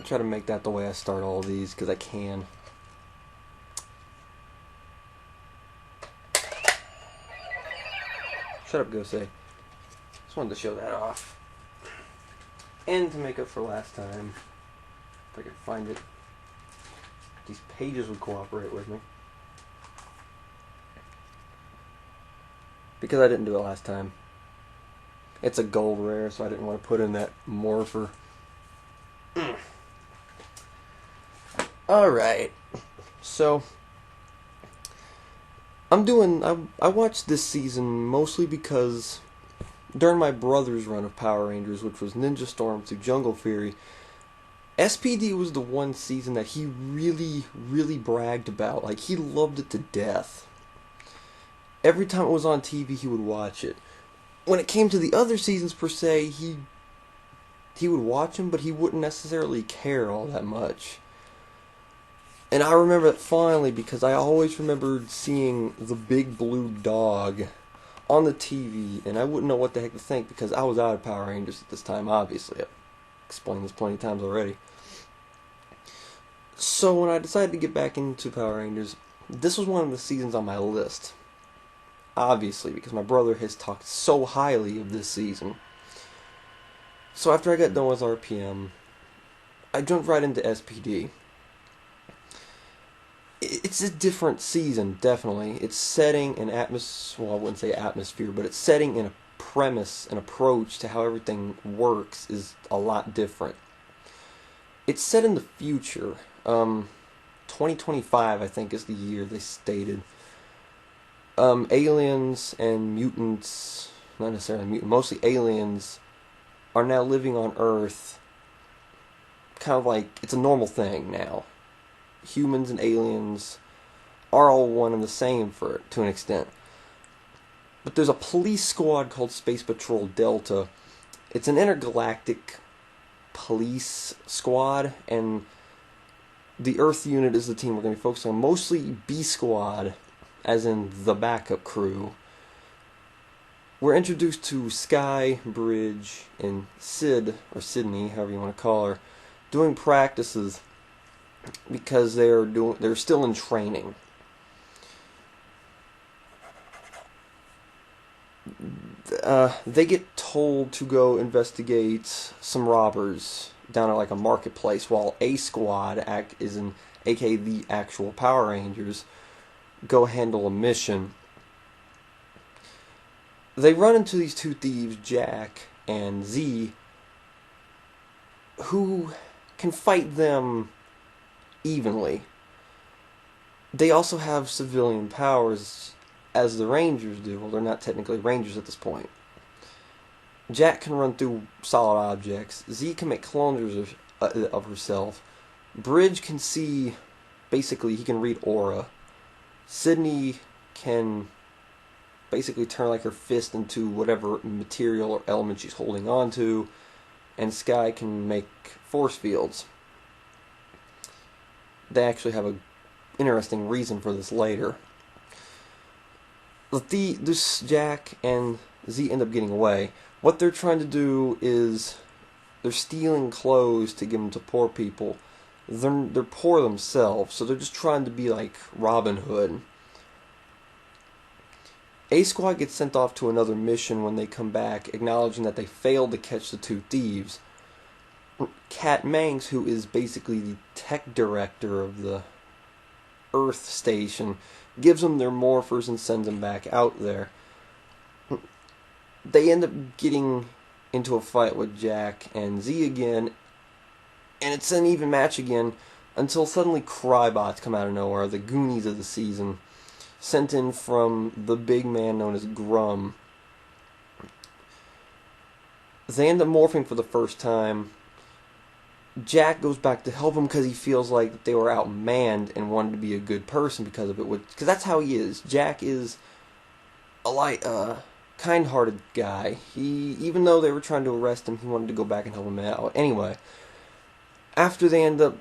I try to make that the way I start all of these, because I can. Shut up, Gosei. Just wanted to show that off. And to make up for last time, if I could find it, these pages would cooperate with me. Because I didn't do it last time. It's a gold rare, so I didn't want to put in that morpher. Alright. So, I watched this season mostly because during my brother's run of Power Rangers, which was Ninja Storm through Jungle Fury, SPD was the one season that he really, really bragged about. Like, he loved it to death. Every time it was on TV, he would watch it. When it came to the other seasons, per se, he would watch them, but he wouldn't necessarily care all that much. And I remember it fondly because I always remembered seeing the big blue dog on the TV, and I wouldn't know what the heck to think because I was out of Power Rangers at this time, obviously. I've explained this plenty of times already. So when I decided to get back into Power Rangers, this was one of the seasons on my list. Obviously, because my brother has talked so highly of this season. So after I got done with RPM, I jumped right into SPD. It's a different season, definitely. It's setting an atmosphere, well, I wouldn't say atmosphere, but it's setting in a premise, an approach to how everything works is a lot different. It's set in the future. 2025, I think, is the year they stated. Aliens and mutants, not necessarily mutants, mostly aliens, are now living on Earth. Kind of like, it's a normal thing now. Humans and aliens are all one and the same to an extent. But there's a police squad called Space Patrol Delta. It's an intergalactic police squad, and the Earth unit is the team we're going to be focusing on. Mostly B Squad, as in the backup crew. We're introduced to Sky, Bridge, and Sid, or Sydney, however you want to call her, doing practices because they're still in training. They get told to go investigate some robbers down at like a marketplace, while A Squad, aka the actual Power Rangers, go handle a mission. They run into these two thieves, Jack and Z, who can fight them evenly. They also have civilian powers, as the Rangers do. Well, they're not technically Rangers at this point. Jack can run through solid objects. Z can make clones of herself. Bridge can see, basically, he can read aura. Sydney can basically turn like her fist into whatever material or element she's holding on to. And Sky can make force fields. They actually have an interesting reason for this later. This Jack and Z end up getting away. What they're trying to do is they're stealing clothes to give them to poor people. They're poor themselves, so they're just trying to be like Robin Hood. A Squad gets sent off to another mission when they come back, acknowledging that they failed to catch the two thieves. Kat Manx, who is basically the tech director of the Earth station, gives them their morphers and sends them back out there. They end up getting into a fight with Jack and Z again, and it's an even match again, until suddenly Crybots come out of nowhere, the Goonies of the season, sent in from the big man known as Grum. They end up morphing for the first time. Jack goes back to help him because he feels like they were outmanned and wanted to be a good person because of it. Because that's how he is. Jack is a kind-hearted guy. Even though they were trying to arrest him, he wanted to go back and help him out. Anyway, after they end up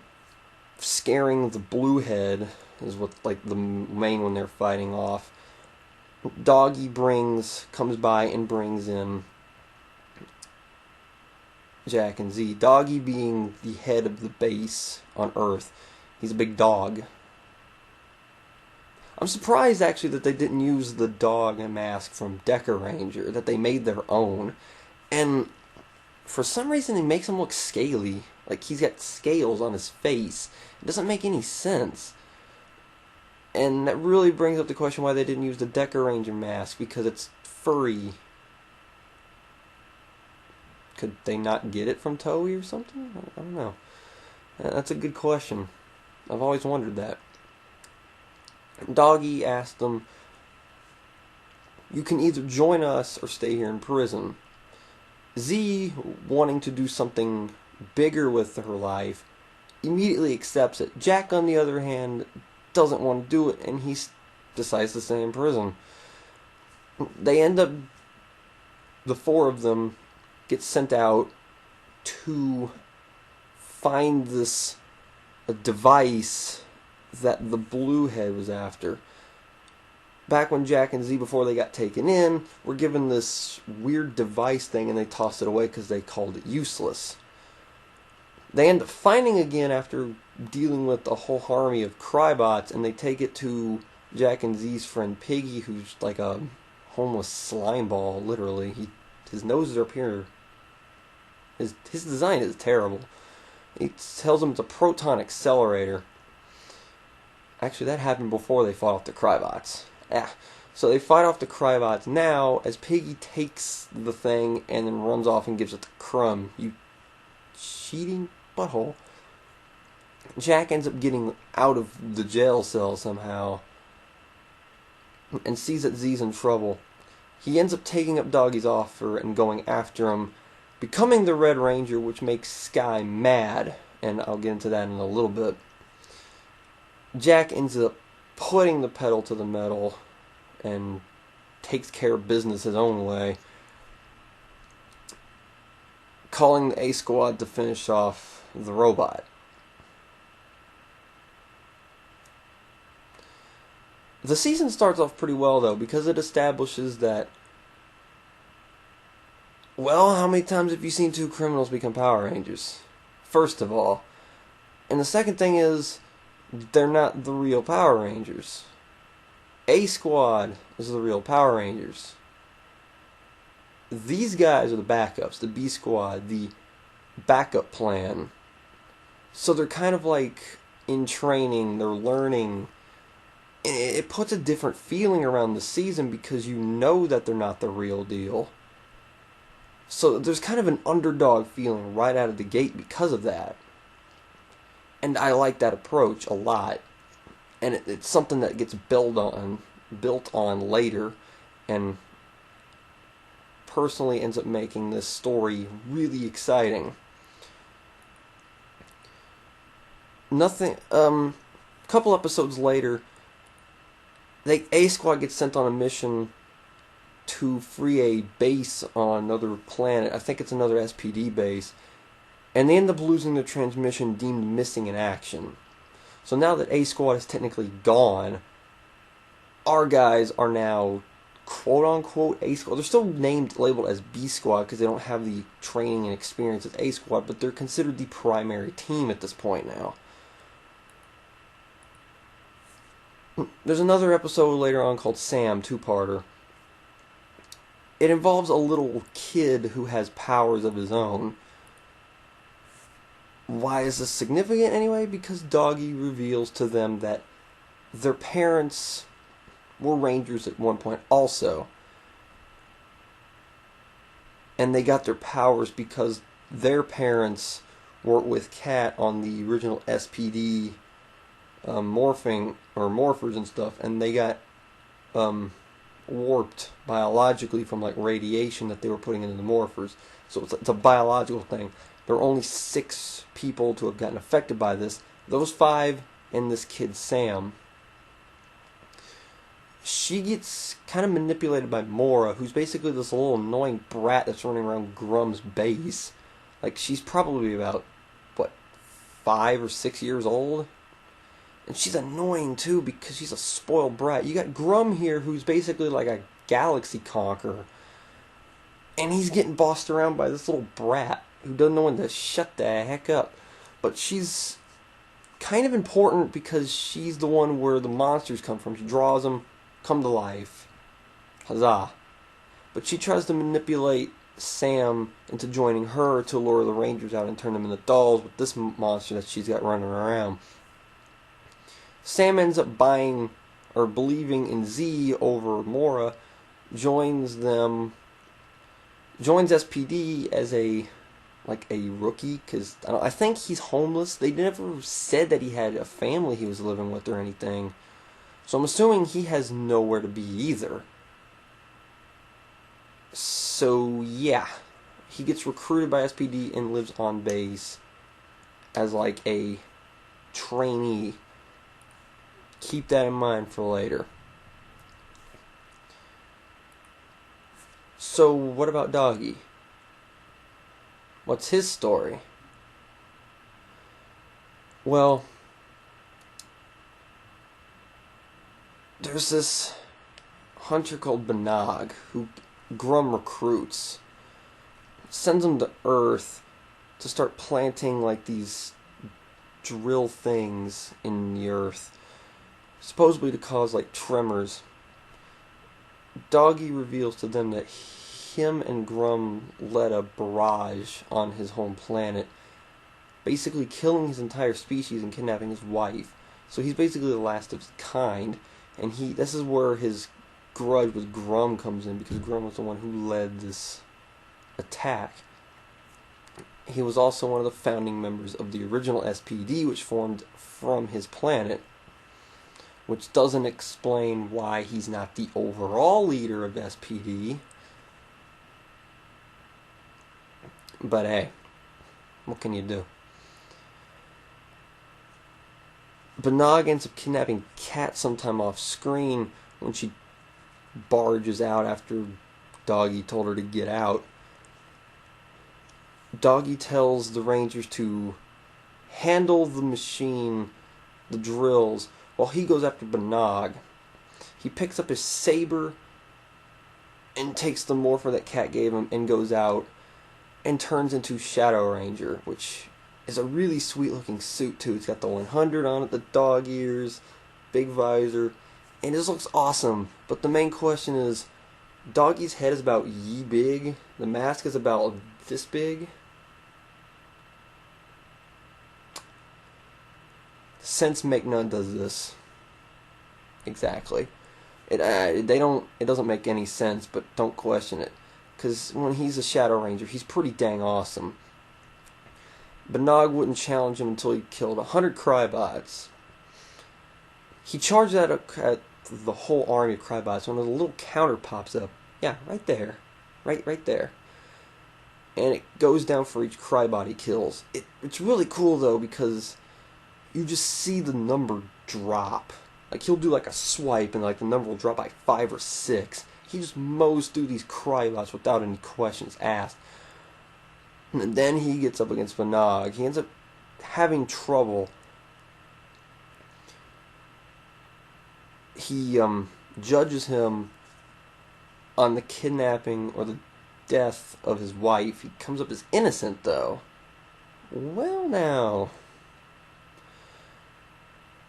scaring the Bluehead, is what like the main one they're fighting off, Doggy comes by and brings in Jack and Z. Doggy being the head of the base on Earth. He's a big dog. I'm surprised, actually, that they didn't use the dog mask from Decker Ranger, that they made their own. And for some reason, it makes him look scaly. Like he's got scales on his face. It doesn't make any sense. And that really brings up the question why they didn't use the Decker Ranger mask, because it's furry. Could they not get it from Toei or something? I don't know. That's a good question. I've always wondered that. Doggy asked them, "You can either join us or stay here in prison." Z, wanting to do something bigger with her life, immediately accepts it. Jack, on the other hand, doesn't want to do it, and he decides to stay in prison. They end up, the four of them get sent out to find this device that the blue head was after. Back when Jack and Z, before they got taken in, were given this weird device thing, and they tossed it away because they called it useless. They end up finding again after dealing with a whole army of Crybots, and they take it to Jack and Z's friend Piggy, who's like a homeless slime ball, literally. His nose is up here. His design is terrible. He tells them it's a proton accelerator. Actually, that happened before they fought off the Crybots. So they fight off the Crybots now as Piggy takes the thing and then runs off and gives it to Crumb. You cheating butthole. Jack ends up getting out of the jail cell somehow and sees that Z's in trouble. He ends up taking up Doggy's offer and going after him, becoming the Red Ranger, which makes Sky mad, and I'll get into that in a little bit. Jack ends up putting the pedal to the metal and takes care of business his own way, calling the A Squad to finish off the robot. The season starts off pretty well, though, because it establishes that, well, how many times have you seen two criminals become Power Rangers? First of all. And the second thing is, they're not the real Power Rangers. A Squad is the real Power Rangers. These guys are the backups, the B Squad, the backup plan. So they're kind of like in training, they're learning. It puts a different feeling around the season because you know that they're not the real deal. So there's kind of an underdog feeling right out of the gate because of that. And I like that approach a lot. And it's something that gets built on later, and personally ends up making this story really exciting. Couple episodes later, A Squad gets sent on a mission to free a base on another planet. I think it's another SPD base. And they end up losing their transmission, deemed missing in action. So now that A Squad is technically gone, our guys are now quote-unquote A Squad. They're still labeled as B Squad because they don't have the training and experience as A Squad, but they're considered the primary team at this point now. There's another episode later on called Sam, two-parter. It involves a little kid who has powers of his own. Why is this significant anyway? Because Doggy reveals to them that their parents were Rangers at one point also. And they got their powers because their parents were with Kat on the original S.P.D. Morphers and stuff, and they got warped biologically from like radiation that they were putting into the morphers. So it's a biological thing. There are only 6 people to have gotten affected by this. Those 5 and this kid Sam. She gets kind of manipulated by Mora, who's basically this little annoying brat that's running around Grum's base. Like, she's probably about, 5 or 6 years old? And she's annoying, too, because she's a spoiled brat. You got Grum here, who's basically like a galaxy conqueror. And he's getting bossed around by this little brat. who doesn't know when to shut the heck up. But she's kind of important because she's the one where the monsters come from. She draws them, come to life. Huzzah. But she tries to manipulate Sam into joining her to lure the Rangers out and turn them into dolls with this monster that she's got running around. Sam ends up buying or believing in Z over Mora, joins S.P.D. as a rookie, because I think he's homeless. They never said that he had a family he was living with or anything. So I'm assuming he has nowhere to be either. So yeah, he gets recruited by S.P.D. and lives on base as like a trainee. Keep that in mind for later. So what about Doggy? What's his story? Well, there's this hunter called Banog who Grum recruits, sends him to Earth to start planting like these drill things in the Earth, supposedly to cause like tremors. Doggy reveals to them that him and Grum led a barrage on his home planet, basically killing his entire species and kidnapping his wife. So he's basically the last of his kind, and this is where his grudge with Grum comes in, because Grum was the one who led this attack. He was also one of the founding members of the original SPD, which formed from his planet, which doesn't explain why he's not the overall leader of SPD. But hey, what can you do? Banog ends up kidnapping Kat sometime off screen when she barges out after Doggy told her to get out. Doggy tells the Rangers to handle the machine, the drills, while he goes after Banog. He picks up his saber and takes the morpher that Kat gave him and goes out and turns into Shadow Ranger, which is a really sweet looking suit too. It's got the 100 on it, the dog ears, big visor, and it just looks awesome. But the main question is, Doggy's head is about ye big, the mask is about this big. Sense Make None does this. Exactly. It doesn't make any sense, but don't question it. Because when he's a Shadow Ranger, he's pretty dang awesome. Banog wouldn't challenge him until he killed 100 Crybots. He charged at the whole army of Crybots when a little counter pops up. Yeah, right there. Right there. And it goes down for each Crybot he kills. It's really cool, though, because you just see the number drop. Like, he'll do like a swipe and like the number will drop by 5 or 6. He just mows through these Crybots without any questions asked. And then he gets up against Banog. He ends up having trouble. He judges him on the kidnapping or the death of his wife. He comes up as innocent, though. Well, now.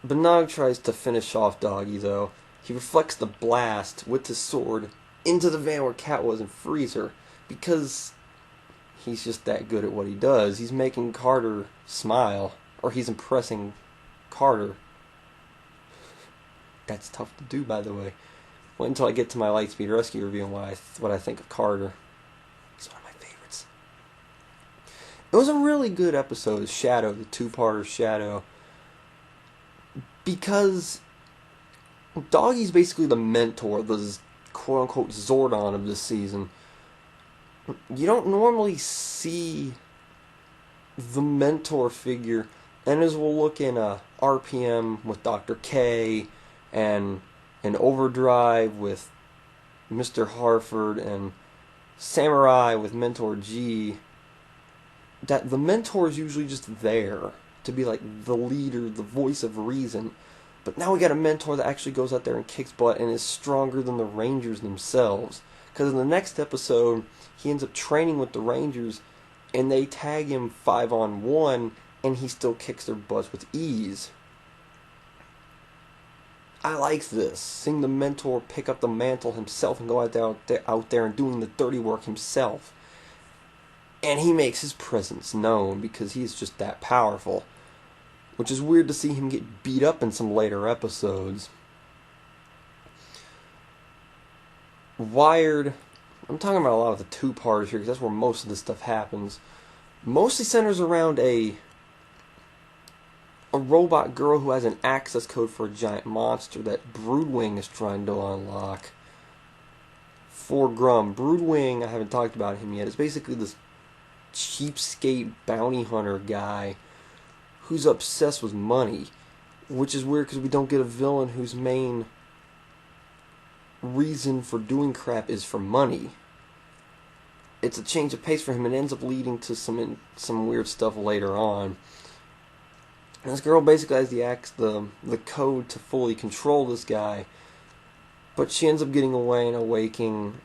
Banog tries to finish off Doggy, though. He reflects the blast with his sword into the van where Kat was and frees her, because he's just that good at what he does. He's making Carter smile, or he's impressing Carter. That's tough to do, by the way. Wait until I get to my Lightspeed Rescue review and what I think of Carter. He's one of my favorites. It was a really good episode, Shadow, the two-parter Shadow, because Doggy's basically the mentor, the quote-unquote Zordon of this season. You don't normally see the mentor figure, and as we'll look in RPM with Dr. K, and in Overdrive with Mr. Harford, and Samurai with Mentor G, that the mentor is usually just there to be like the leader, the voice of reason. But now we got a mentor that actually goes out there and kicks butt and is stronger than the Rangers themselves. Because in the next episode, he ends up training with the Rangers and they tag him 5-on-1, and he still kicks their butts with ease. I like this, seeing the mentor pick up the mantle himself and go out there and doing the dirty work himself. And he makes his presence known because he's just that powerful, which is weird to see him get beat up in some later episodes. Wired, I'm talking about a lot of the two-parters here because that's where most of this stuff happens. Mostly centers around a robot girl who has an access code for a giant monster that Broodwing is trying to unlock. For Grum, Broodwing, I haven't talked about him yet, is basically this cheapskate bounty hunter guy who's obsessed with money, which is weird because we don't get a villain whose main reason for doing crap is for money. It's a change of pace for him and ends up leading to some weird stuff later on. And this girl basically has the code to fully control this guy, but she ends up getting away and awaking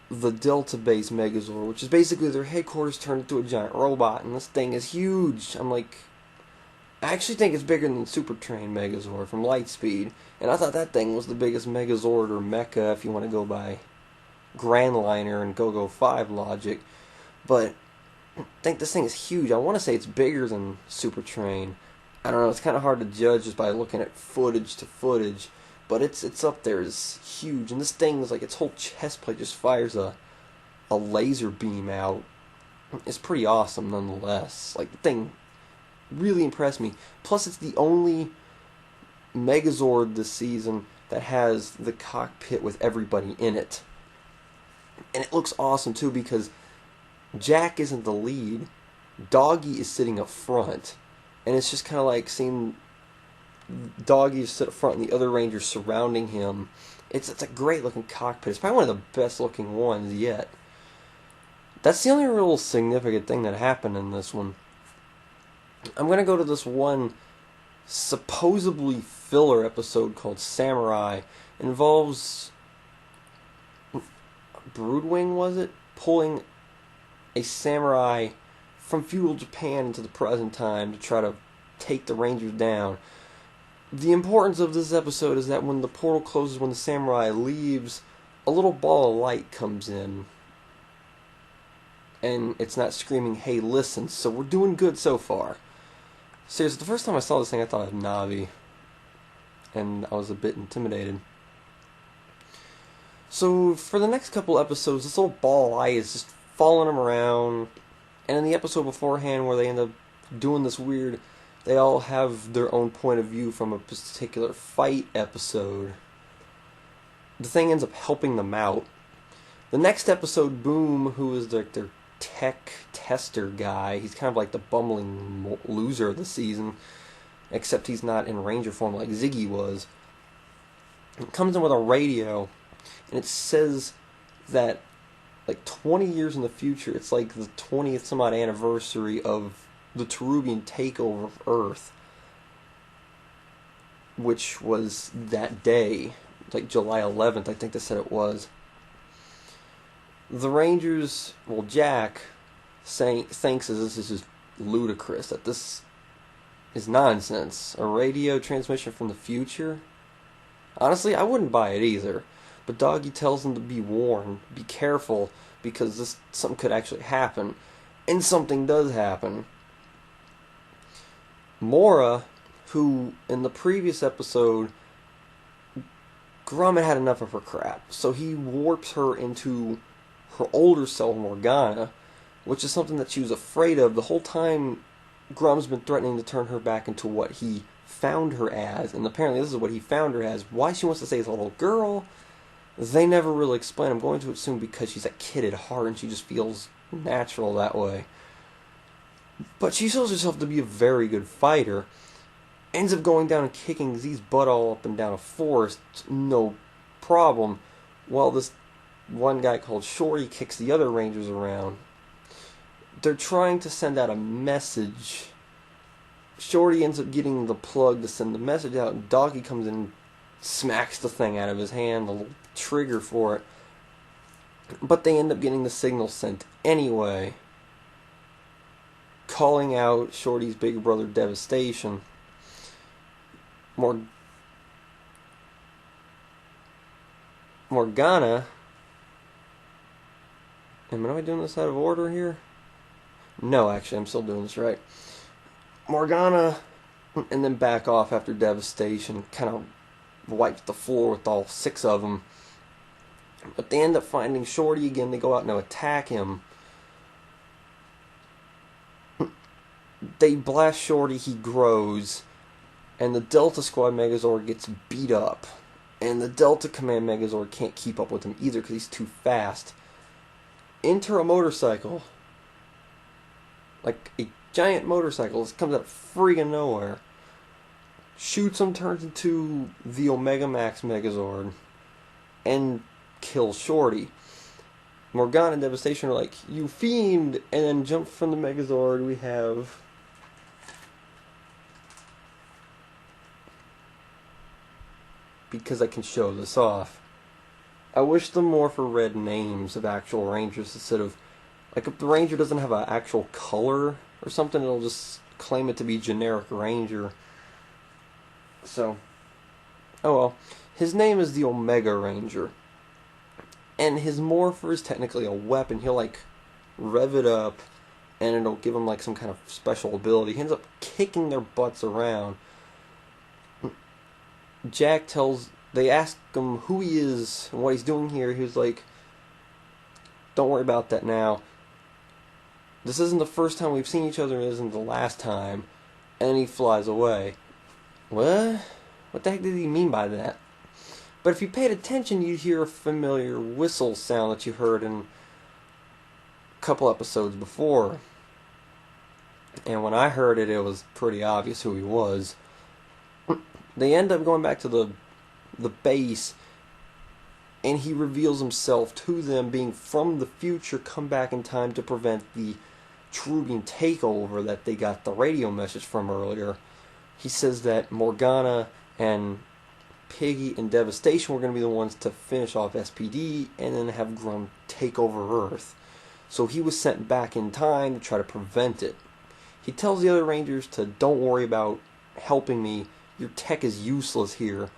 the Delta Base Megazord, which is basically their headquarters turned into a giant robot, and this thing is huge. I actually think it's bigger than the Super Train Megazord from Lightspeed, and I thought that thing was the biggest Megazord or Mecha if you want to go by Grand Liner and Go-Go 5 logic, but I think this thing is huge. I want to say it's bigger than Super Train. I don't know, it's kind of hard to judge just by looking at footage to footage, but it's up there, it's huge, and this thing is like its whole chest plate just fires a laser beam out. It's pretty awesome nonetheless. Like, the thing really impressed me. Plus, it's the only Megazord this season that has the cockpit with everybody in it. And it looks awesome too because Jack isn't the lead, Doggy is sitting up front, and it's just kind of like seeing Doggy just sit up front and the other Rangers surrounding him. It's a great looking cockpit. It's probably one of the best looking ones yet. That's the only real significant thing that happened in this one. I'm going to go to this one supposedly filler episode called Samurai. It involves Broodwing, was it? Pulling a samurai from feudal Japan into the present time to try to take the Rangers down. The importance of this episode is that when the portal closes, when the samurai leaves, a little ball of light comes in. And it's not screaming, "Hey, listen," so we're doing good so far. Seriously, the first time I saw this thing, I thought of Navi. And I was a bit intimidated. So, for the next couple episodes, this little ball of light is just following them around. And in the episode beforehand, where they end up doing this weird, they all have their own point of view from a particular fight episode. The thing ends up helping them out. The next episode, Boom, who is their tech tester guy, he's kind of like the bumbling loser of the season, except he's not in Ranger form like Ziggy was. It comes in with a radio, and it says that like 20 years in the future, it's like the 20th some odd anniversary of the Terubian takeover of Earth, which was that day, like July 11th, I think they said it was. The Rangers, well, Jack thinks this is just ludicrous, that this is nonsense. A radio transmission from the future? Honestly, I wouldn't buy it either. But Doggy tells them to be warned, be careful, because something could actually happen. And something does happen. Mora, who in the previous episode, Grumman had enough of her crap, so he warps her into her older self, Morgana, which is something that she was afraid of. The whole time, Grum's been threatening to turn her back into what he found her as, and apparently this is what he found her as. Why she wants to stay as a little girl, they never really explain. I'm going to assume because she's a kid at heart and she just feels natural that way. But she shows herself to be a very good fighter. Ends up going down and kicking Z's butt all up and down a forest, no problem, while this one guy called Shorty kicks the other Rangers around. They're trying to send out a message. Shorty ends up getting the plug to send the message out, and Doggy comes in and smacks the thing out of his hand, the little trigger for it. But they end up getting the signal sent anyway. calling out Shorty's big brother Devastation. Morgana. Am I doing this out of order here? No, actually, I'm still doing this right. Morgana, and then back off after Devastation, kind of wipes the floor with all 6 of them. But they end up finding Shorty again. They go out and attack him. They blast Shorty, he grows, and the Delta Squad Megazord gets beat up. And the Delta Command Megazord can't keep up with him either because he's too fast. Enter a motorcycle. Like a giant motorcycle. It comes out of friggin' nowhere. Shoots him, turns into the Omega Max Megazord, and kills Shorty. Morgana and Devastation are like, "You fiend!" And then jump from the Megazord. We have because I can show this off. I wish them more for red names of actual Rangers instead of, like, if the Ranger doesn't have an actual color or something, it'll just claim it to be generic Ranger. So, oh well. His name is the Omega Ranger. And his morpher is technically a weapon. He'll, like, rev it up, and it'll give him, like, some kind of special ability. He ends up kicking their butts around. They ask him who he is and what he's doing here. He was like, "Don't worry about that now. This isn't the first time we've seen each other, it isn't the last time." And he flies away. What? What the heck did he mean by that? But if you paid attention, you'd hear a familiar whistle sound that you heard in a couple episodes before. And when I heard it, it was pretty obvious who he was. They end up going back to the base, and he reveals himself to them, being from the future, come back in time to prevent the Cherubian takeover that they got the radio message from earlier. He says that Morgana and Piggy and Devastation were going to be the ones to finish off SPD and then have Grum take over Earth. So he was sent back in time to try to prevent it. He tells the other Rangers to don't worry about helping me. Your tech is useless here.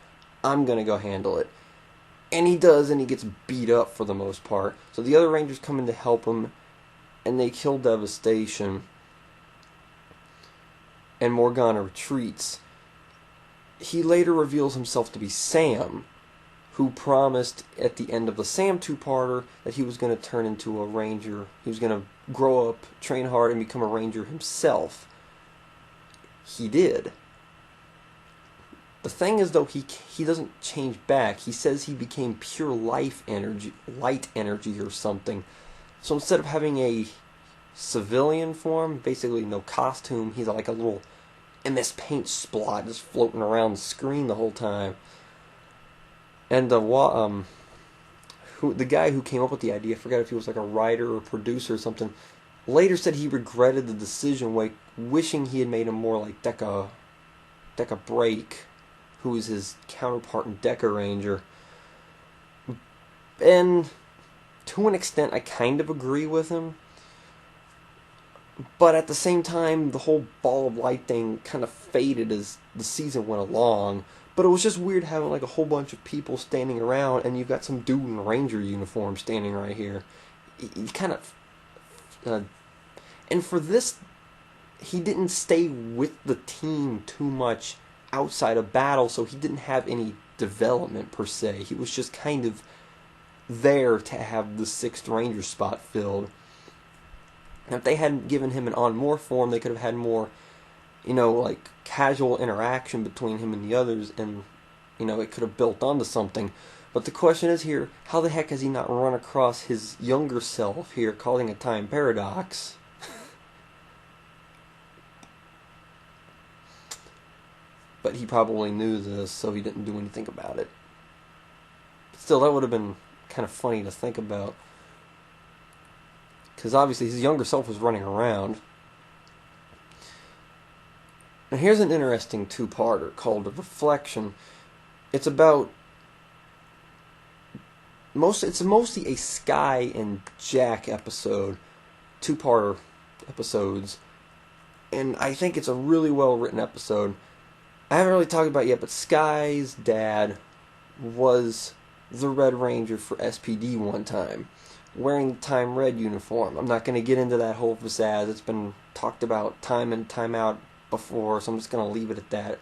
I'm going to go handle it. And he does, and he gets beat up for the most part. So the other Rangers come in to help him, and they kill Devastation. And Morgana retreats. He later reveals himself to be Sam, who promised at the end of the Sam two-parter that he was going to turn into a Ranger. He was going to grow up, train hard, and become a Ranger himself. He did. The thing is, though, he doesn't change back. He says he became pure light energy or something. So instead of having a civilian form, basically no costume, he's like a little MS Paint splot just floating around the screen the whole time. And the guy who came up with the idea, I forgot if he was like a writer or producer or something, later said he regretted the decision, wishing he had made him more like Deca Break, who is his counterpart in Deca Ranger. And to an extent, I kind of agree with him. But at the same time, the whole ball of light thing kind of faded as the season went along. But it was just weird having like a whole bunch of people standing around, and you've got some dude in a Ranger uniform standing right here. He kind of... and for this, he didn't stay with the team too much outside of battle, so he didn't have any development per se. He was just kind of there to have the 6th Ranger spot filled. And if they hadn't given him an on-more form, they could have had more, like casual interaction between him and the others, and it could have built onto something. But the question is here, how the heck has he not run across his younger self here, causing a time paradox? But he probably knew this, so he didn't do anything about it. Still, that would have been kind of funny to think about. Because obviously his younger self was running around. And here's an interesting two-parter called The Reflection. It's about... It's mostly a Sky and Jack episode. Two-parter episodes. And I think it's a really well written episode. I haven't really talked about it yet, but Sky's dad was the Red Ranger for SPD one time, wearing the Time Red uniform. I'm not going to get into that whole facade. It's been talked about time and time out before, so I'm just going to leave it at that.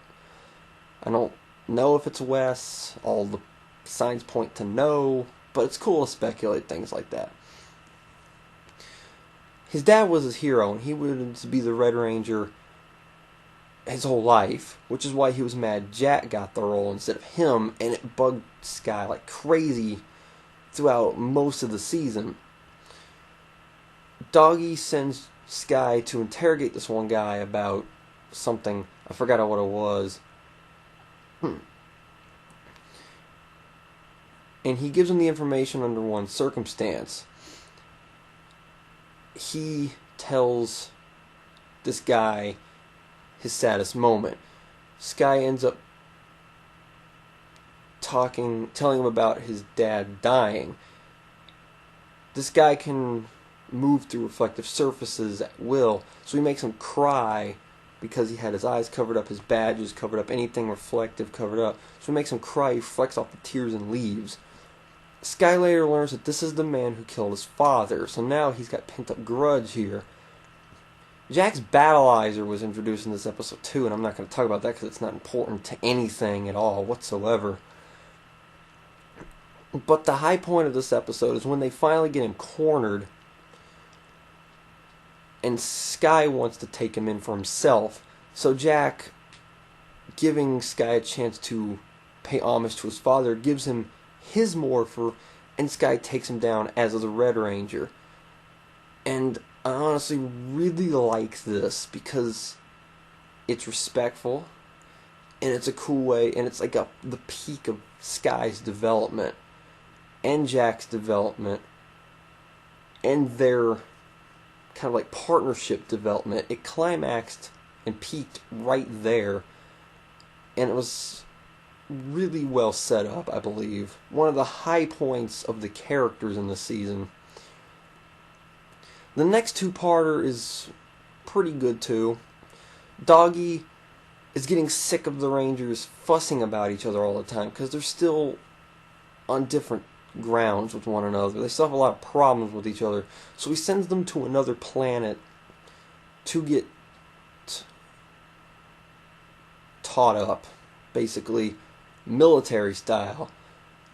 I don't know if it's Wes. All the signs point to no, but it's cool to speculate things like that. His dad was his hero, and he wanted to be the Red Ranger his whole life, which is why he was mad Jack got the role instead of him, and it bugged Sky like crazy throughout most of the season. Doggy sends Sky to interrogate this one guy about something. I forgot what it was. And he gives him the information under one circumstance. He tells this guy his saddest moment. Sky ends up telling him about his dad dying. This guy can move through reflective surfaces at will, so he makes him cry because he had his eyes covered up, his badges covered up, anything reflective covered up. So he makes him cry, he reflects off the tears and leaves. Sky later learns that this is the man who killed his father, so now he's got pent-up grudge here. Jack's Battleizer was introduced in this episode too, and I'm not going to talk about that because it's not important to anything at all whatsoever. But the high point of this episode is when they finally get him cornered, and Sky wants to take him in for himself. So Jack, giving Sky a chance to pay homage to his father, gives him his morpher, and Sky takes him down as the Red Ranger. And I honestly really like this because it's respectful, and it's a cool way, and it's like the peak of Sky's development and Jack's development and their kind of like partnership development. It climaxed and peaked right there, and it was really well set up, I believe. One of the high points of the characters in the season. The next two-parter is pretty good too. Doggy is getting sick of the Rangers fussing about each other all the time because they're still on different grounds with one another. They still have a lot of problems with each other. So he sends them to another planet to get taught up, basically military style.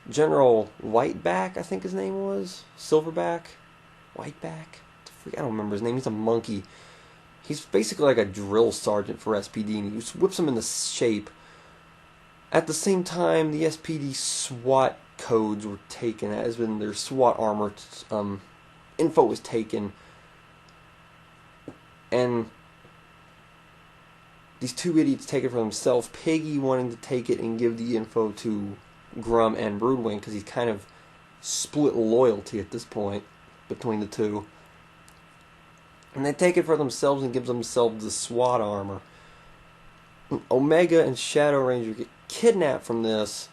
General Whiteback, I think his name was. Silverback? Whiteback? I don't remember his name. He's a monkey. He's basically like a drill sergeant for SPD, and he just whips him into shape. At the same time, the SPD SWAT codes were taken, as in their SWAT armor info was taken, and these two idiots take it for themselves. Piggy wanting to take it and give the info to Grum and Broodwing because he's kind of split loyalty at this point between the two. And they take it for themselves and give themselves the SWAT armor. Omega and Shadow Ranger get kidnapped from this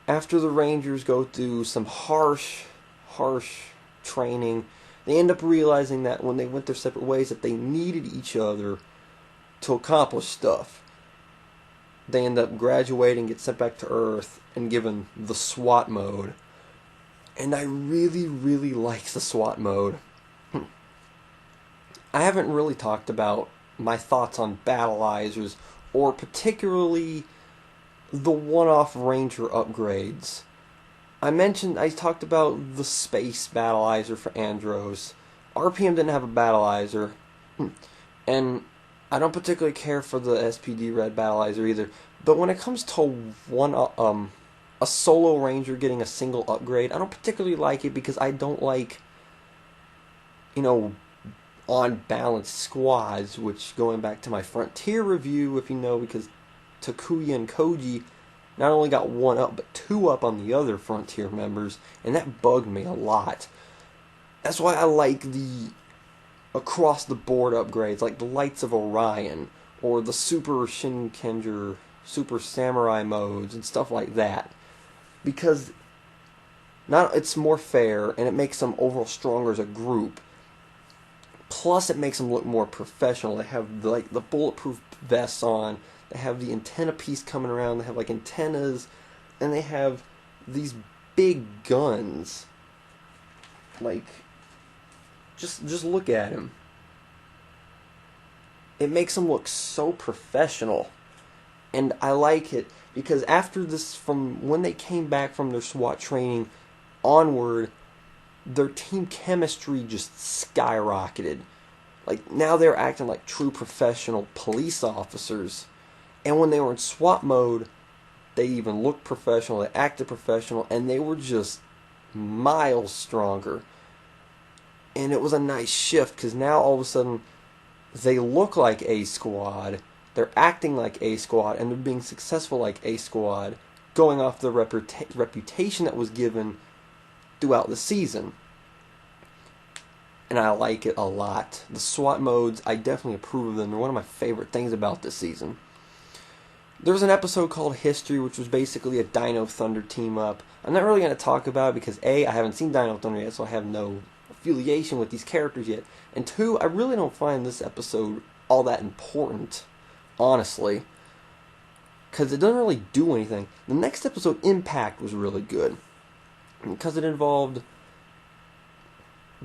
after the Rangers go through some harsh training. They end up realizing that when they went their separate ways that they needed each other to accomplish stuff. They end up graduating, get sent back to Earth, and given the SWAT mode. And I really, really like the SWAT mode. I haven't really talked about my thoughts on Battleizers, or particularly the one-off Ranger upgrades. I talked about the Space Battleizer for Andros. RPM didn't have a Battleizer, and I don't particularly care for the SPD Red Battleizer either. But when it comes to a solo Ranger getting a single upgrade, I don't particularly like it because I don't like, on balance squads, which, going back to my Frontier review, if you know, because Takuya and Koji not only got one up, but two up on the other Frontier members, and that bugged me a lot. That's why I like the across-the-board upgrades, like the Lights of Orion, or the Super Shinkenger, Super Samurai modes, and stuff like that. Because it's more fair, and it makes them overall stronger as a group. Plus, it makes them look more professional. They have like the bulletproof vests on. They have the antenna piece coming around. They have like antennas, and they have these big guns. Like, just look at him. It makes them look so professional, and I like it because after this, from when they came back from their SWAT training onward, their team chemistry just skyrocketed. Like, now they're acting like true professional police officers. And when they were in SWAT mode, they even looked professional, they acted professional, and they were just miles stronger. And it was a nice shift, because now all of a sudden, they look like A Squad, they're acting like A Squad, and they're being successful like A Squad, going off the reputation that was given throughout the season. And I like it a lot. The SWAT modes, I definitely approve of them. They're one of my favorite things about this season. There was an episode called History, which was basically a Dino Thunder team-up. I'm not really going to talk about it because A, I haven't seen Dino Thunder yet, so I have no affiliation with these characters yet. And 2, I really don't find this episode all that important, honestly, because it doesn't really do anything. The next episode, Impact, was really good because it involved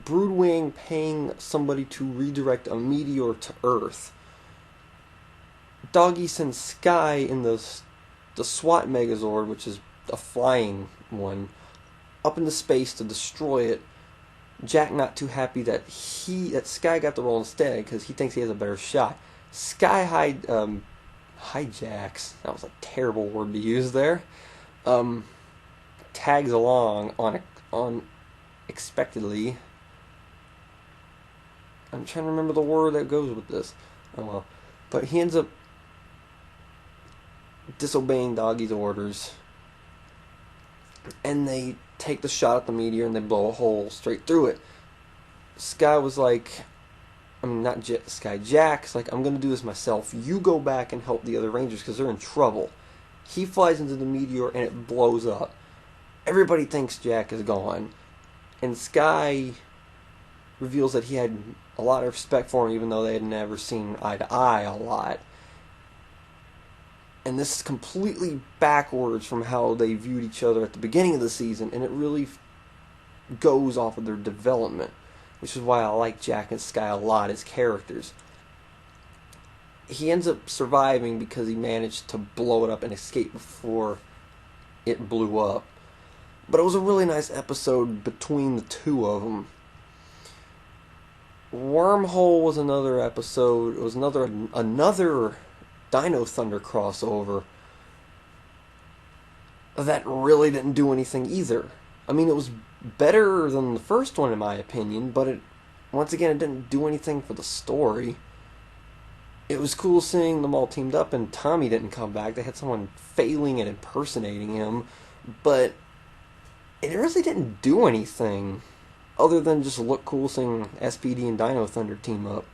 Broodwing paying somebody to redirect a meteor to Earth. Doggy sends Sky in the SWAT Megazord, which is a flying one, up into space to destroy it. Jack not too happy that Sky got the role instead because he thinks he has a better shot. Sky hijacks. That was a terrible word to use there. Tags along unexpectedly. I'm trying to remember the word that goes with this. Oh well. But he ends up disobeying Doggy's orders. And they take the shot at the meteor and they blow a hole straight through it. Sky was like, Jack's like, I'm going to do this myself. You go back and help the other Rangers because they're in trouble. He flies into the meteor and it blows up. Everybody thinks Jack is gone. And Sky reveals that he had a lot of respect for him even though they had never seen eye to eye a lot. And this is completely backwards from how they viewed each other at the beginning of the season, and it really goes off of their development, which is why I like Jack and Sky a lot as characters. He ends up surviving because he managed to blow it up and escape before it blew up. But it was a really nice episode between the two of them. Wormhole was another episode. It was another Dino Thunder crossover that really didn't do anything either. I mean, it was better than the first one in my opinion, but once again, it didn't do anything for the story. It was cool seeing them all teamed up, and Tommy didn't come back. They had someone failing at impersonating him, but it really didn't do anything other than just look cool seeing SPD and Dino Thunder team up.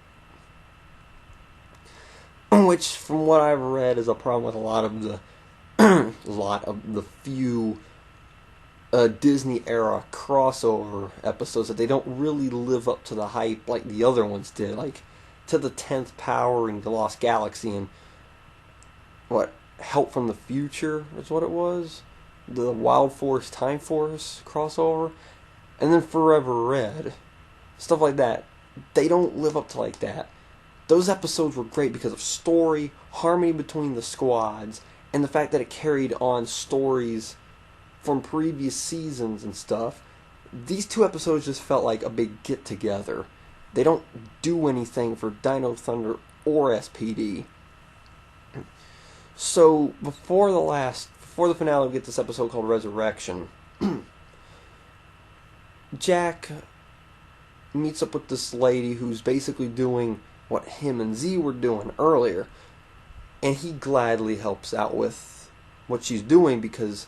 Which, from what I've read, is a problem with a lot of the few Disney era crossover episodes, that they don't really live up to the hype like the other ones did, like To the 10th Power and The Lost Galaxy and Help from the Future is what it was, the Wild Force Time Force crossover, and then Forever Red, stuff like that. They don't live up to like that. Those episodes were great because of story, harmony between the squads, and the fact that it carried on stories from previous seasons and stuff. These two episodes just felt like a big get-together. They don't do anything for Dino Thunder or SPD. So, before the finale, we get this episode called Resurrection. Jack meets up with this lady who's basically doing what him and Z were doing earlier, and he gladly helps out with what she's doing because,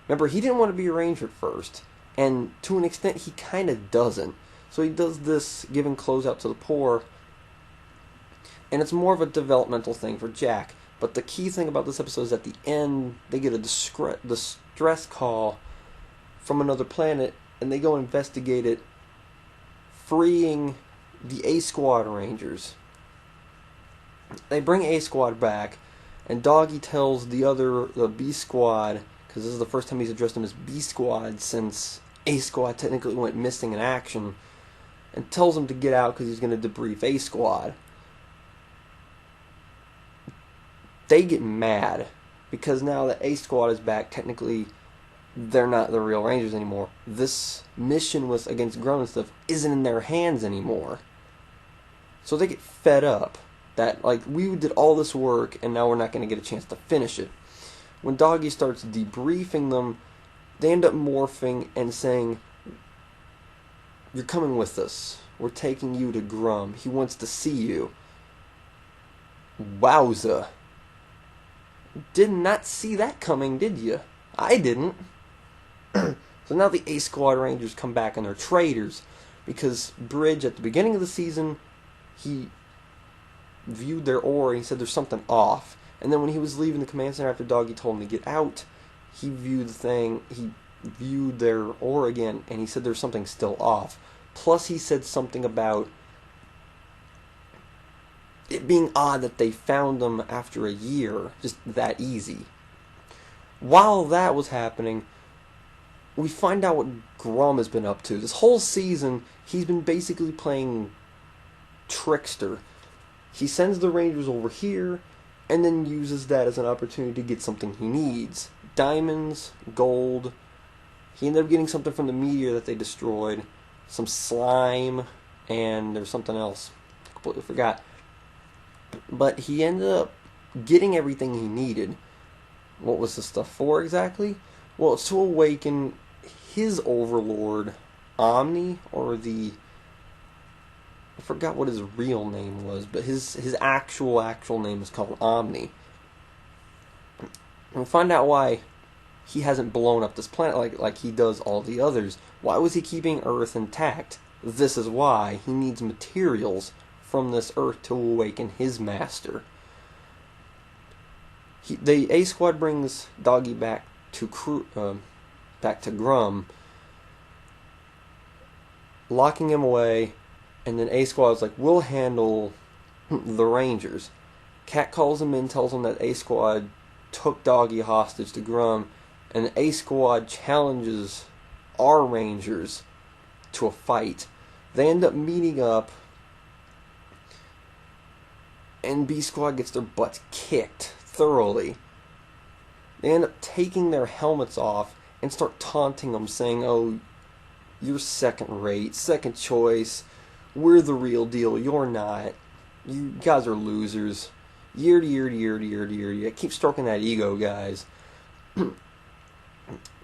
remember, he didn't want to be a ranger at first, and to an extent he kind of doesn't. So he does this giving clothes out to the poor, and it's more of a developmental thing for Jack. But the key thing about this episode is at the end they get a distress call from another planet, and they go investigate it, freeing the A Squad Rangers. They bring A Squad back, and Doggy tells the B Squad, because this is the first time he's addressed them as B Squad since A Squad technically went missing in action, and tells them to get out because he's going to debrief A Squad. They get mad because now that A Squad is back, technically they're not the real Rangers anymore. This mission with against Grum and stuff isn't in their hands anymore. So they get fed up that, like, we did all this work and now we're not going to get a chance to finish it. When Doggy starts debriefing them, they end up morphing and saying, "You're coming with us. We're taking you to Grum. He wants to see you." Wowza. Did not see that coming, did you? I didn't. So now the A Squad Rangers come back and they're traitors, because Bridge, at the beginning of the season, he viewed their aura and he said there's something off. And then when he was leaving the command center after Doggy told him to get out, he viewed their aura again and he said there's something still off. Plus he said something about it being odd that they found them after a year, just that easy. While that was happening, we find out what Grum has been up to. This whole season, he's been basically playing trickster. He sends the Rangers over here, and then uses that as an opportunity to get something he needs. Diamonds, gold. He ended up getting something from the meteor that they destroyed. Some slime, and there's something else. I completely forgot. But he ended up getting everything he needed. What was the stuff for exactly? Well, it's to awaken his overlord, Omni, or I forgot what his real name was, but his actual name is called Omni. And we find out why he hasn't blown up this planet like he does all the others. Why was he keeping Earth intact? This is why. He needs materials from this Earth to awaken his master. The A Squad brings Doggy back to Grum, locking him away, and then A Squad's like, "We'll handle the Rangers." Cat calls him in, tells him that A Squad took Doggy hostage to Grum, and the A Squad challenges our Rangers to a fight. They end up meeting up, and B Squad gets their butts kicked thoroughly. They end up taking their helmets off and start taunting them, saying, "Oh, you're second rate, second choice. We're the real deal. You're not. You guys are losers. Year to year to year to year to year to year." Keep stroking that ego, guys.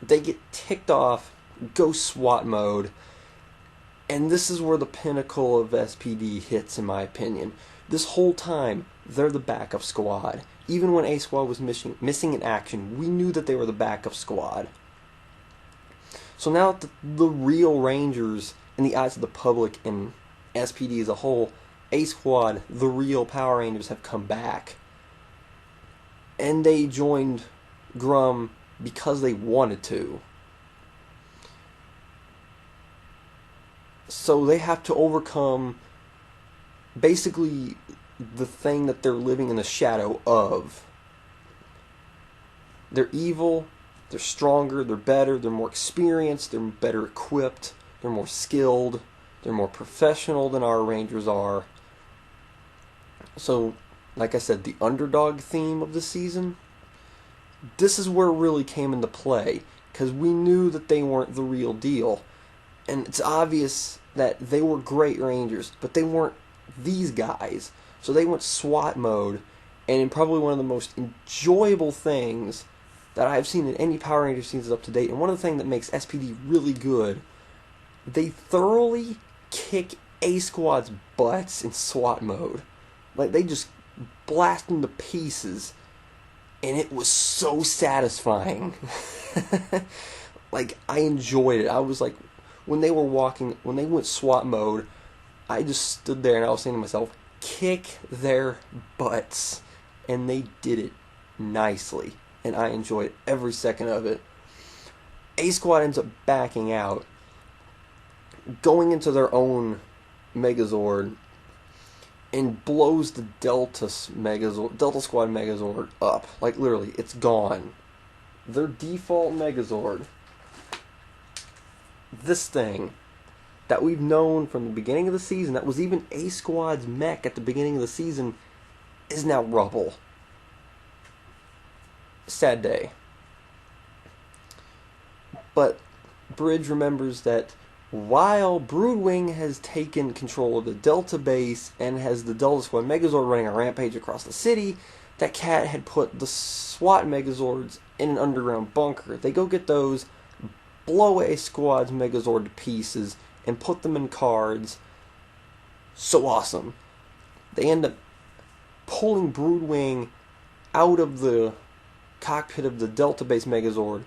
They get ticked off, go SWAT mode, and this is where the pinnacle of SPD hits, in my opinion. This whole time, they're the backup squad. Even when A Squad was missing in action, we knew that they were the backup squad. So now that the real Rangers, in the eyes of the public and SPD as a whole, A Squad, the real Power Rangers, have come back. And they joined Grum because they wanted to. So they have to overcome basically the thing that they're living in the shadow of. They're evil, they're stronger, they're better, they're more experienced, they're better equipped, they're more skilled, they're more professional than our Rangers are. So, like I said, the underdog theme of the season, this is where it really came into play, because we knew that they weren't the real deal. And it's obvious that they were great Rangers, but they weren't these guys. So they went SWAT mode, and in probably one of the most enjoyable things that I've seen in any Power Rangers seasons up to date, and one of the things that makes SPD really good, they thoroughly kick A Squad's butts in SWAT mode. Like, they just blast them to pieces, and it was so satisfying. Like, I enjoyed it. I was like, when they went SWAT mode, I just stood there and I was saying to myself, kick their butts. And they did it nicely. And I enjoyed every second of it. A Squad ends up backing out, going into their own Megazord and blows the Delta Squad Megazord up. Like, literally, it's gone. Their default Megazord, this thing that we've known from the beginning of the season, that was even A Squad's mech at the beginning of the season, is now rubble. Sad day. But Bridge remembers that while Broodwing has taken control of the Delta base and has the Delta Squad Megazord running a rampage across the city, that Cat had put the SWAT Megazords in an underground bunker. They go get those, blow A Squad's Megazord to pieces, and put them in cards. So awesome. They end up pulling Broodwing out of the cockpit of the Delta base Megazord,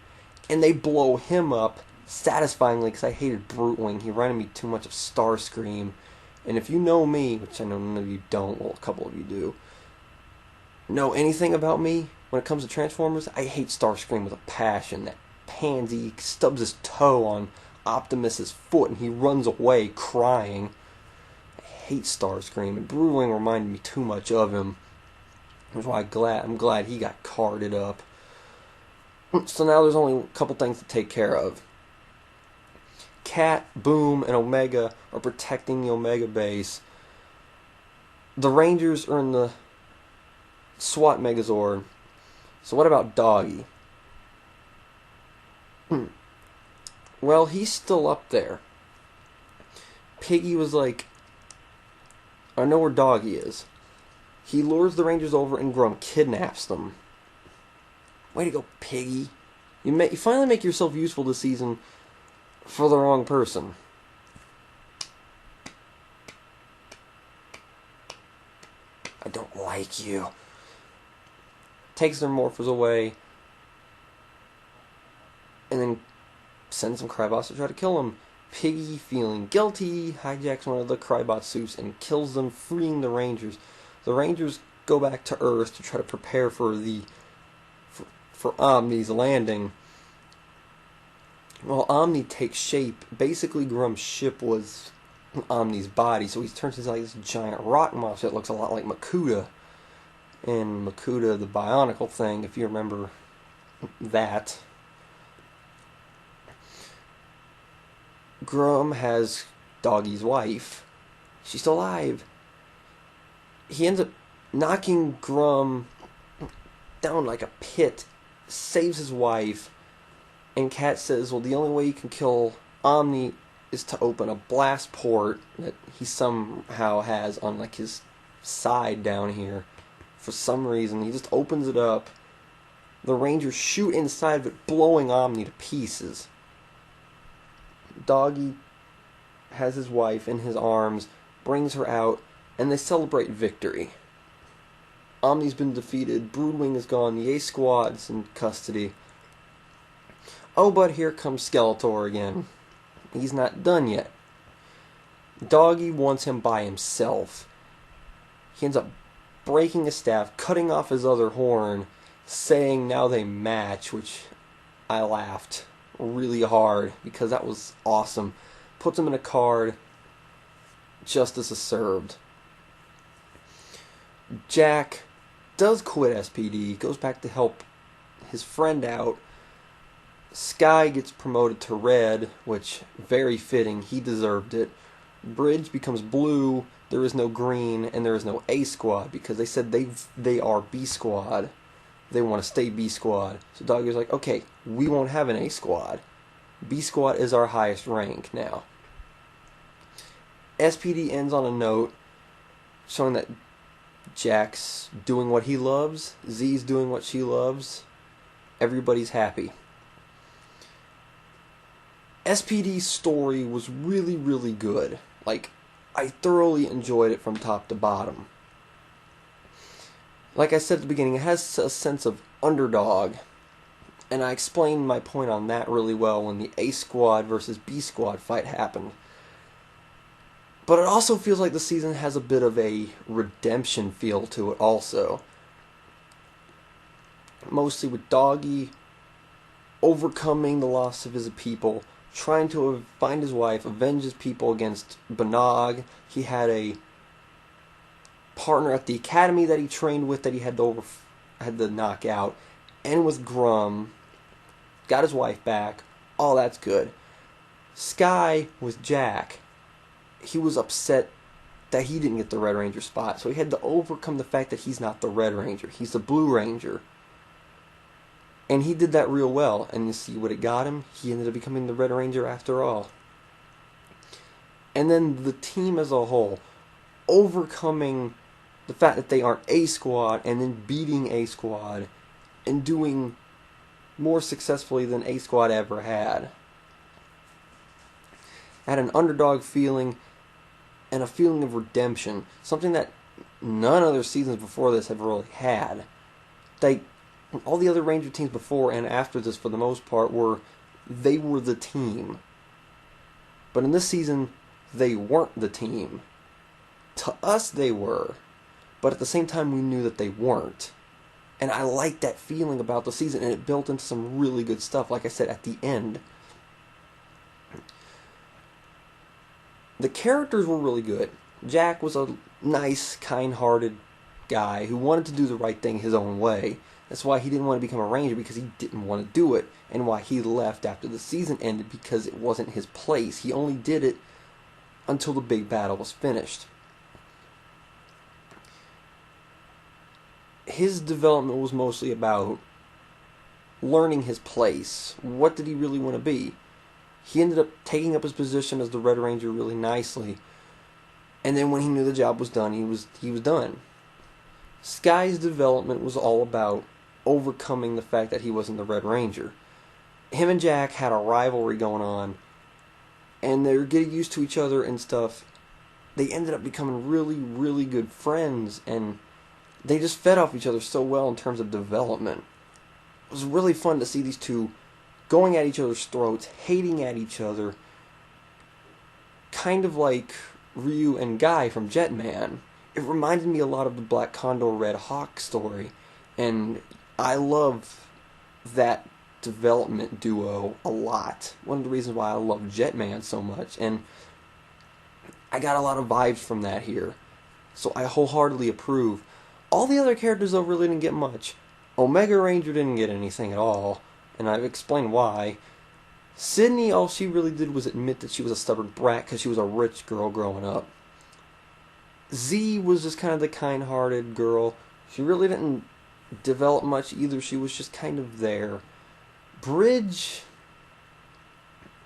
and they blow him up satisfyingly, because I hated Broodwing. He reminded me too much of Starscream. And if you know me, which I know none of you don't, well, a couple of you do, know anything about me when it comes to Transformers, I hate Starscream with a passion. That pansy stubs his toe on Optimus's foot and he runs away crying. I hate Starscream, and Broodwing reminded me too much of him. That's why I'm glad he got carded up. So now there's only a couple things to take care of. Cat, Boom, and Omega are protecting the Omega base. The Rangers are in the SWAT Megazord. So what about Doggy? Well, he's still up there. Piggy was like, I know where Doggy is. He lures the Rangers over and Grum kidnaps them. Way to go, Piggy. You finally make yourself useful this season for the wrong person. I don't like you. Takes their morphers away, and then sends some Crybots to try to kill him. Piggy, feeling guilty, hijacks one of the Crybot suits and kills them, freeing the Rangers. The Rangers go back to Earth to try to prepare for Omni's landing. While Omni takes shape, basically Grum's ship was Omni's body, so he turns into like this giant rock monster that looks a lot like Makuta. And Makuta, the Bionicle thing, if you remember that. Grum has Doggy's wife. She's still alive. He ends up knocking Grum down like a pit, saves his wife, and Cat says, well, the only way you can kill Omni is to open a blast port that he somehow has on like his side down here. For some reason, he just opens it up. The Rangers shoot inside of it, blowing Omni to pieces. Doggy has his wife in his arms, brings her out, and they celebrate victory. Omni's been defeated, Broodwing is gone, the A Squad's in custody. Oh, but here comes Skeletor again. He's not done yet. Doggy wants him by himself. He ends up breaking his staff, cutting off his other horn, saying now they match, which I laughed really hard because that was awesome. Puts him in a card. Justice is served. Jack does quit SPD, goes back to help his friend out. Sky gets promoted to Red, which, very fitting, he deserved it. Bridge becomes Blue, there is no Green, and there is no A Squad, because they said they are B Squad. They want to stay B Squad. So Doggy's like, okay, we won't have an A Squad. B Squad is our highest rank now. SPD ends on a note showing that Jack's doing what he loves, Z's doing what she loves, everybody's happy. SPD's story was really, really good. Like, I thoroughly enjoyed it from top to bottom. Like I said at the beginning, it has a sense of underdog, and I explained my point on that really well when the A Squad versus B Squad fight happened. But it also feels like the season has a bit of a redemption feel to it also. Mostly with Doggy overcoming the loss of his people, trying to find his wife, avenge his people against Banog. He had a partner at the academy that he trained with that he had to knock out, and with Grum, got his wife back. All that's good. Sky with Jack, he was upset that he didn't get the Red Ranger spot, so he had to overcome the fact that he's not the Red Ranger. He's the Blue Ranger. And he did that real well, and you see what it got him? He ended up becoming the Red Ranger after all. And then the team as a whole, overcoming the fact that they aren't A Squad, and then beating A Squad, and doing more successfully than A Squad ever had. Had an underdog feeling, and a feeling of redemption, something that none other seasons before this have really had. All the other Ranger teams before and after this, for the most part, they were the team. But in this season, they weren't the team. To us, they were. But at the same time, we knew that they weren't. And I liked that feeling about the season, and it built into some really good stuff, like I said, at the end. The characters were really good. Jack was a nice, kind-hearted guy who wanted to do the right thing his own way. That's why he didn't want to become a Ranger, because he didn't want to do it. And why he left after the season ended, because it wasn't his place. He only did it until the big battle was finished. His development was mostly about learning his place. What did he really want to be? He ended up taking up his position as the Red Ranger really nicely. And then when he knew the job was done, he was done. Sky's development was all about overcoming the fact that he wasn't the Red Ranger. Him and Jack had a rivalry going on, and they were getting used to each other and stuff. They ended up becoming really, really good friends, and they just fed off each other so well in terms of development. It was really fun to see these two going at each other's throats, hating at each other, kind of like Ryu and Guy from Jetman. It reminded me a lot of the Black Condor Red Hawk story, and I love that development duo a lot. One of the reasons why I love Jetman so much, and I got a lot of vibes from that here, so I wholeheartedly approve. All the other characters though really didn't get much. Omega Ranger didn't get anything at all, and I've explained why. Sydney, all she really did was admit that she was a stubborn brat because she was a rich girl growing up. Z was just kind of the kind-hearted girl. She really didn't develop much either. She was just kind of there. Bridge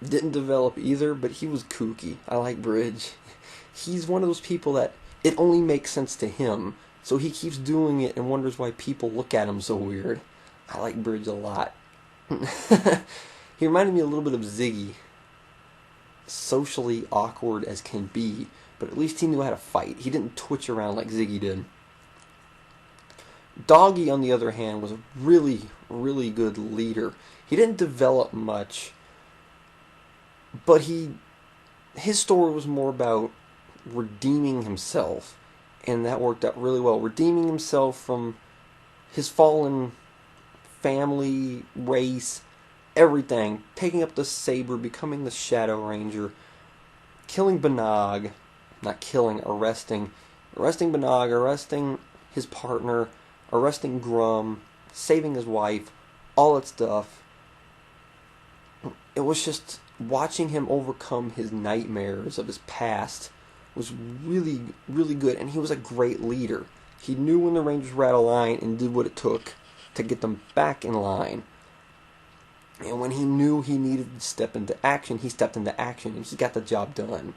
didn't develop either, but he was kooky. I like Bridge. He's one of those people that it only makes sense to him, so he keeps doing it and wonders why people look at him so weird. I like Bridge a lot. He reminded me a little bit of Ziggy. Socially awkward as can be, but at least he knew how to fight. He didn't twitch around like Ziggy did. Doggy, on the other hand, was a really, really good leader. He didn't develop much, but his story was more about redeeming himself, and that worked out really well. Redeeming himself from his fallen family, race, everything. Taking up the saber, becoming the Shadow Ranger, killing Banog, not killing, arresting Banog, arresting his partner, arresting Grum, saving his wife, all that stuff. It was just watching him overcome his nightmares of his past was really, really good, and he was a great leader. He knew when the Rangers were out of line and did what it took to get them back in line. And when he knew he needed to step into action, he stepped into action, and he got the job done.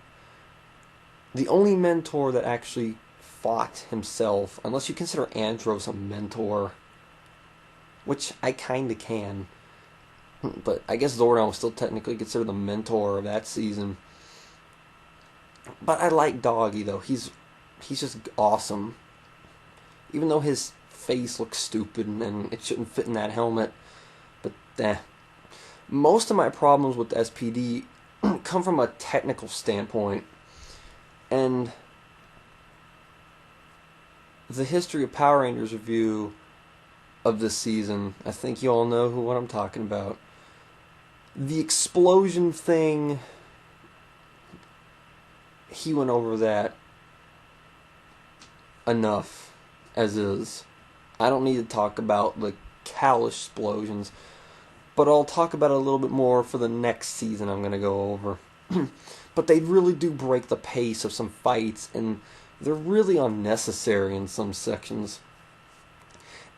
The only mentor that actually fought himself, unless you consider Andros a mentor, which I kind of can, but I guess Zordon was still technically considered the mentor of that season. But I like Doggy, though. He's just awesome. Even though his face looks stupid and it shouldn't fit in that helmet. But, most of my problems with the SPD come from a technical standpoint. And the History of Power Rangers review of this season, I think you all know what I'm talking about. The explosion thing, he went over that enough as is. I don't need to talk about the Cal explosions, but I'll talk about it a little bit more for the next season I'm going to go over. But they really do break the pace of some fights, and they're really unnecessary in some sections.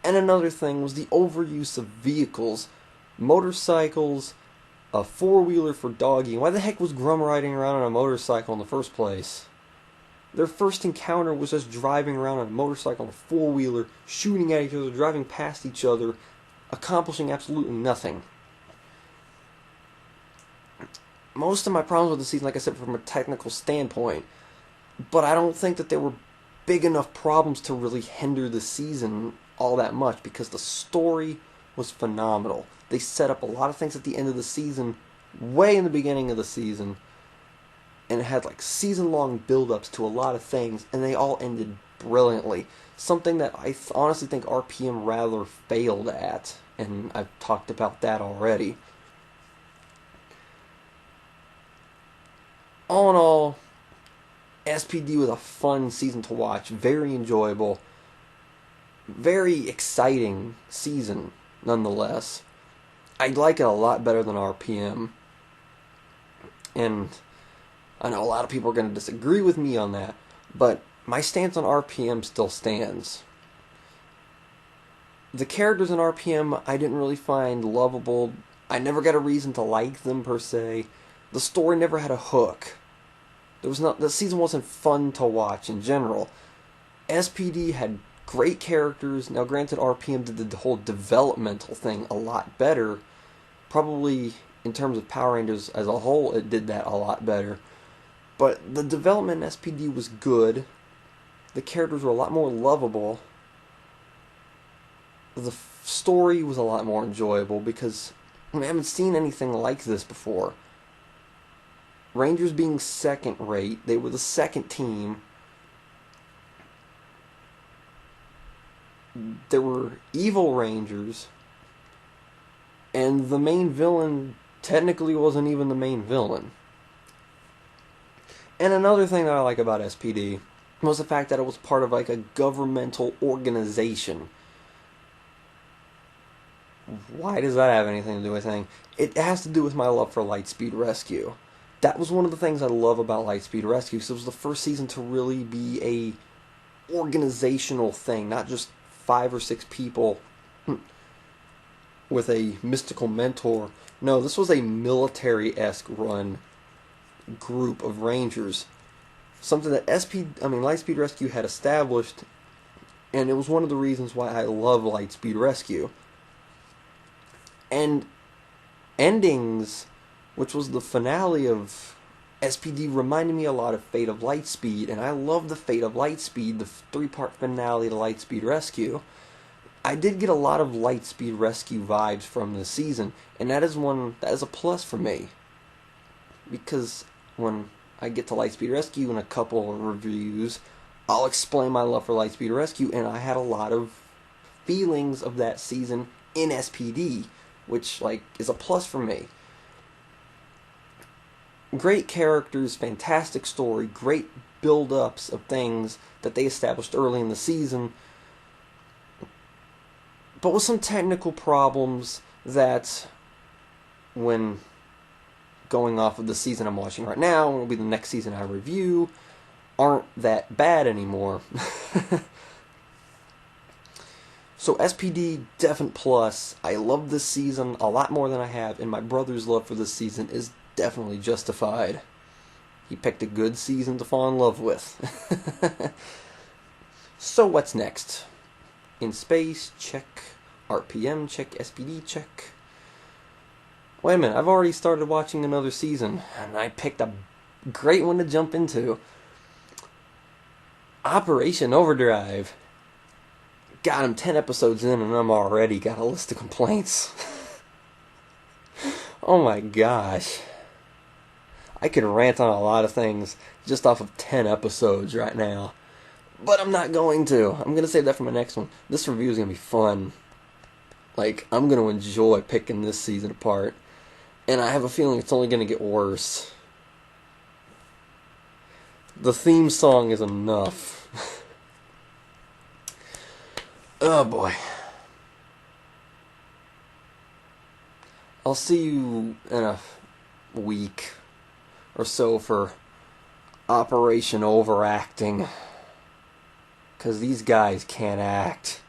And another thing was the overuse of vehicles, motorcycles, a four-wheeler for doggy. Why the heck was Grum riding around on a motorcycle in the first place? Their first encounter was just driving around on a motorcycle on a four-wheeler, shooting at each other, driving past each other, accomplishing absolutely nothing. Most of my problems with the season, like I said, from a technical standpoint, but I don't think that there were big enough problems to really hinder the season all that much, because the story was phenomenal. They set up a lot of things at the end of the season, way in the beginning of the season, and it had like season-long build-ups to a lot of things, and they all ended brilliantly. Something that I honestly think RPM rather failed at, and I've talked about that already. All in all, SPD was a fun season to watch, very enjoyable, very exciting season nonetheless. I like it a lot better than RPM, and I know a lot of people are going to disagree with me on that, but my stance on RPM still stands. The characters in RPM I didn't really find lovable. I never got a reason to like them per se. The story never had a hook. The season wasn't fun to watch in general. SPD had great characters. Now granted, RPM did the whole developmental thing a lot better. Probably in terms of Power Rangers as a whole, it did that a lot better. But the development in SPD was good. The characters were a lot more lovable. The story was a lot more enjoyable because I haven't seen anything like this before. Rangers being second rate, they were the second team. There were evil Rangers, and the main villain technically wasn't even the main villain. And another thing that I like about SPD was the fact that it was part of like a governmental organization. Why does that have anything to do with anything? It has to do with my love for Lightspeed Rescue. That was one of the things I love about Lightspeed Rescue, because it was the first season to really be a organizational thing, not just 5 or 6 people with a mystical mentor. No, this was a military-esque run group of Rangers. Something that Lightspeed Rescue had established, and it was one of the reasons why I love Lightspeed Rescue. And Endings, which was the finale of SPD, reminded me a lot of Fate of Lightspeed, and I love the Fate of Lightspeed, the 3-part finale to Lightspeed Rescue. I did get a lot of Lightspeed Rescue vibes from this season, and that is a plus for me. Because when I get to Lightspeed Rescue in a couple of reviews, I'll explain my love for Lightspeed Rescue, and I had a lot of feelings of that season in SPD, which is a plus for me. Great characters, fantastic story, great build-ups of things that they established early in the season, but with some technical problems that, when going off of the season I'm watching right now, and will be the next season I review, aren't that bad anymore. So SPD, definite plus. I love this season a lot more than I have, and my brother's love for this season is definitely justified. He picked a good season to fall in love with. So what's next? In space, check. RPM, check. SPD, check. Wait a minute, I've already started watching another season, and I picked a great one to jump into. Operation Overdrive. God, I'm 10 episodes in, and I'm already got a list of complaints. Oh my gosh. I could rant on a lot of things just off of 10 episodes right now. But I'm not going to. I'm going to save that for my next one. This review is going to be fun. I'm going to enjoy picking this season apart. And I have a feeling it's only going to get worse. The theme song is enough. Oh boy. I'll see you in a week or so for Operation Overacting. 'Cause these guys can't act.